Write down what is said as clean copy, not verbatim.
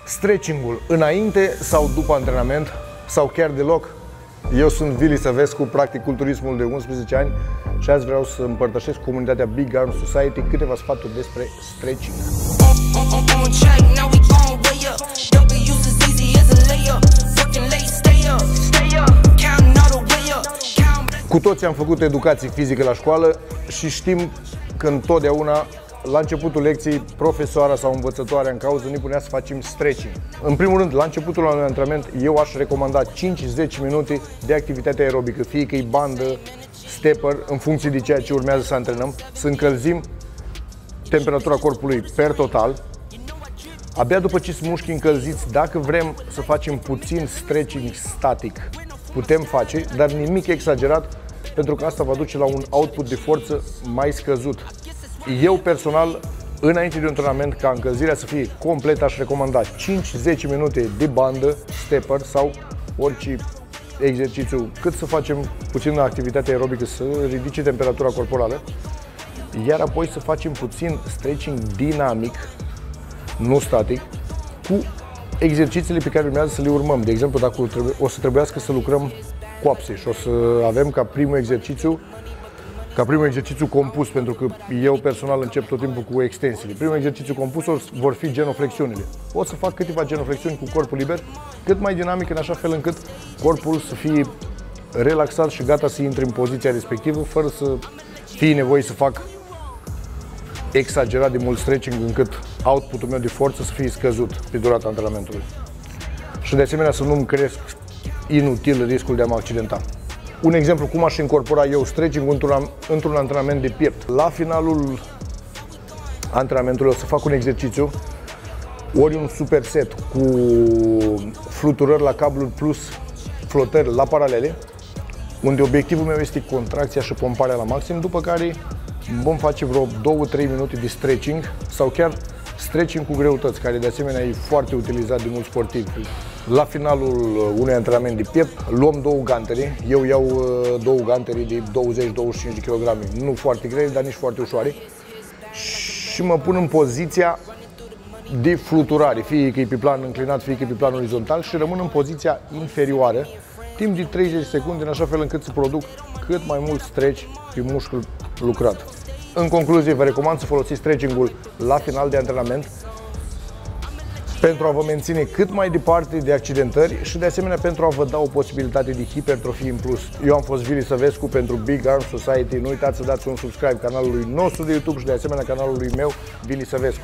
Stretching-ul înainte sau după antrenament sau chiar deloc? Eu sunt Vili Săvescu, practic culturismul de 11 ani și azi vreau să împărtășesc cu comunitatea Big Arm Society câteva sfaturi despre stretching. Cu toți am făcut educație fizică la școală și știm că întotdeauna la începutul lecției, profesoara sau învățătoarea în cauză ne punea să facem stretching. În primul rând, la începutul unui antrenament, eu aș recomanda 5-10 minute de activitate aerobică, fie că e bandă, stepper, în funcție de ceea ce urmează să antrenăm, să încălzim temperatura corpului per total. Abia după ce sunt mușchi încălziți, dacă vrem să facem puțin stretching static, putem face, dar nimic exagerat, pentru că asta va duce la un output de forță mai scăzut. Eu personal, înainte de un antrenament, ca încălzirea să fie complet, aș recomanda 5-10 minute de bandă, stepper sau orice exercițiu, cât să facem puțină activitate aerobică, să ridice temperatura corporală, iar apoi să facem puțin stretching dinamic, nu static, cu exercițiile pe care urmează să le urmăm. De exemplu, dacă o să trebuiască să lucrăm coapse și o să avem ca primul exercițiu compus, pentru că eu personal încep tot timpul cu extensiile. Primul exercițiu compus vor fi genoflexiunile. O să fac câteva genoflexiuni cu corpul liber, cât mai dinamic, în așa fel încât corpul să fie relaxat și gata să intre în poziția respectivă, fără să fie nevoie să fac exagerat de mult stretching, încât outputul meu de forță să fie scăzut pe durata antrenamentului. Și de asemenea să nu-mi cresc inutil riscul de a mă accidenta. Un exemplu cum aș incorpora eu stretching într-un antrenament de piept. La finalul antrenamentului o să fac un exercițiu, ori un superset cu fluturări la cabluri plus flotări la paralele, unde obiectivul meu este contracția și pomparea la maxim, după care vom face vreo 2-3 minute de stretching sau chiar stretching cu greutăți, care de asemenea e foarte utilizat de mulți sportivi. La finalul unui antrenament de piept luăm două ganteri. Eu iau două ganteri de 20-25 de kg, nu foarte grele, dar nici foarte ușoare, și mă pun în poziția de fluturare, fie că e pe plan înclinat, fie că e pe plan orizontal, și rămân în poziția inferioară timp de 30 secunde, în așa fel încât să produc cât mai mult stretch pe mușchiul lucrat. În concluzie, vă recomand să folosiți stretching-ul la final de antrenament pentru a vă menține cât mai departe de accidentări și de asemenea pentru a vă da o posibilitate de hipertrofie în plus. Eu am fost Vili Săvescu pentru Big Arm Society. Nu uitați să dați un subscribe canalului nostru de YouTube și de asemenea canalului meu, Vili Săvescu.